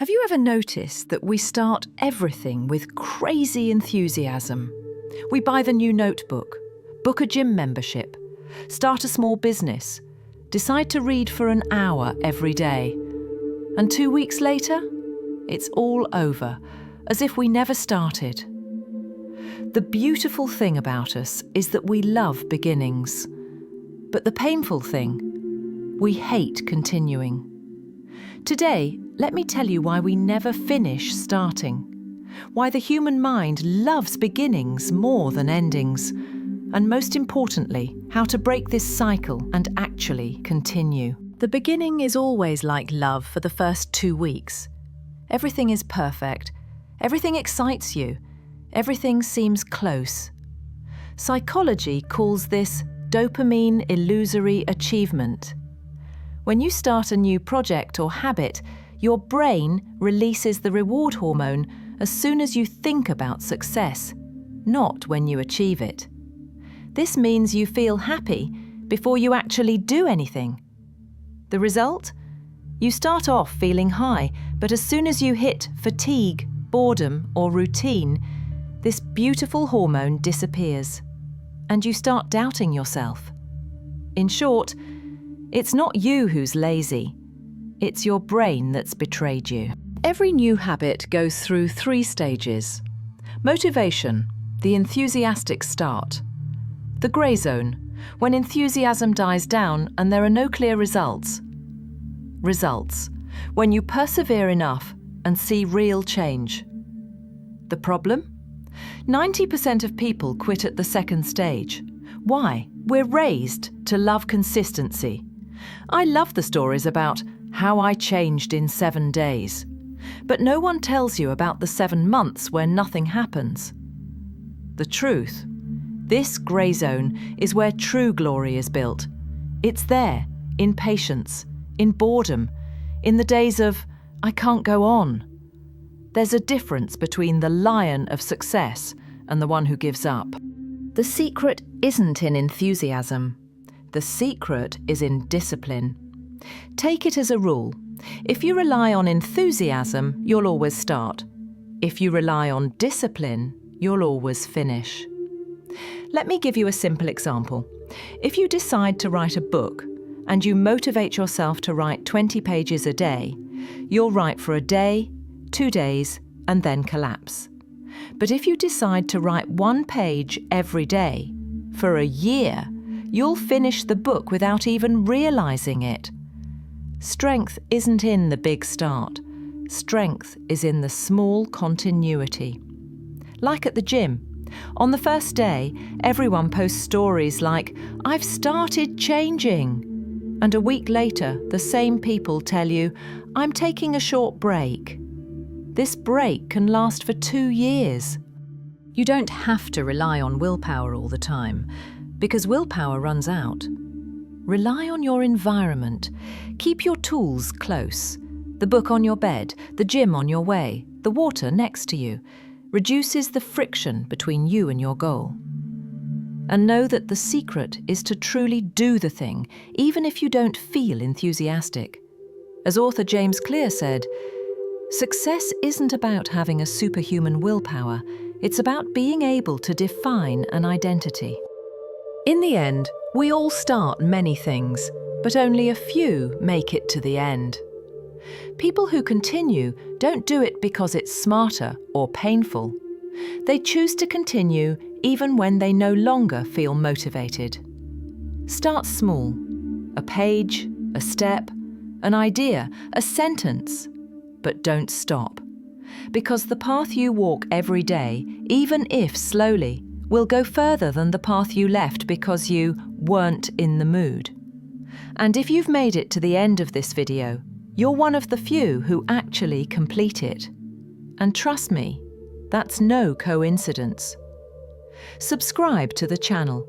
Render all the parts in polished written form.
Have you ever noticed that we start everything with crazy enthusiasm? We buy the new notebook, book a gym membership, start a small business, decide to read for an hour every day. And 2 weeks later, it's all over, as if we never started. The beautiful thing about us is that we love beginnings. But the painful thing, we hate continuing. Today, let me tell you why we never finish starting, why the human mind loves beginnings more than endings, and most importantly, how to break this cycle and actually continue. The beginning is always like love for the first 2 weeks. Everything is perfect, everything excites you, everything seems close. Psychology calls this dopamine illusory achievement. When you start a new project or habit, your brain releases the reward hormone as soon as you think about success, not when you achieve it. This means you feel happy before you actually do anything. The result? You start off feeling high, but as soon as you hit fatigue, boredom, or routine, this beautiful hormone disappears, and you start doubting yourself. In short, it's not you who's lazy, it's your brain that's betrayed you. Every new habit goes through 3 stages. Motivation, the enthusiastic start. The grey zone, when enthusiasm dies down and there are no clear results. Results, when you persevere enough and see real change. The problem? 90% of people quit at the second stage. Why? We're raised to love consistency. I love the stories about how I changed in 7 days. But no one tells you about the 7 months where nothing happens. The truth, this grey zone is where true glory is built. It's there, in patience, in boredom, in the days of, I can't go on. There's a difference between the lion of success and the one who gives up. The secret isn't in enthusiasm. The secret is in discipline. Take it as a rule. If you rely on enthusiasm, you'll always start. If you rely on discipline, you'll always finish. Let me give you a simple example. If you decide to write a book and you motivate yourself to write 20 pages a day, you'll write for a day, 2 days, and then collapse. But if you decide to write 1 page every day, for a year, you'll finish the book without even realizing it. Strength isn't in the big start. Strength is in the small continuity. Like at the gym. On the first day, everyone posts stories like, "I've started changing." And a week later, the same people tell you, "I'm taking a short break." This break can last for 2 years. You don't have to rely on willpower all the time, because willpower runs out. Rely on your environment. Keep your tools close. The book on your bed, the gym on your way, the water next to you. Reduces the friction between you and your goal. And know that the secret is to truly do the thing, even if you don't feel enthusiastic. As author James Clear said, "Success isn't about having a superhuman willpower, it's about being able to define an identity." In the end, we all start many things, but only a few make it to the end. People who continue don't do it because it's smarter or painful. They choose to continue even when they no longer feel motivated. Start small. A page, a step, an idea, a sentence. But don't stop. Because the path you walk every day, even if slowly, will go further than the path you left because you weren't in the mood. And if you've made it to the end of this video, you're one of the few who actually complete it. And trust me, that's no coincidence. Subscribe to the channel,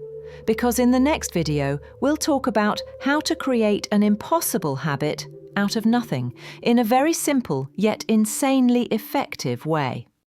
because in the next video, we'll talk about how to create an impossible habit out of nothing in a very simple yet insanely effective way.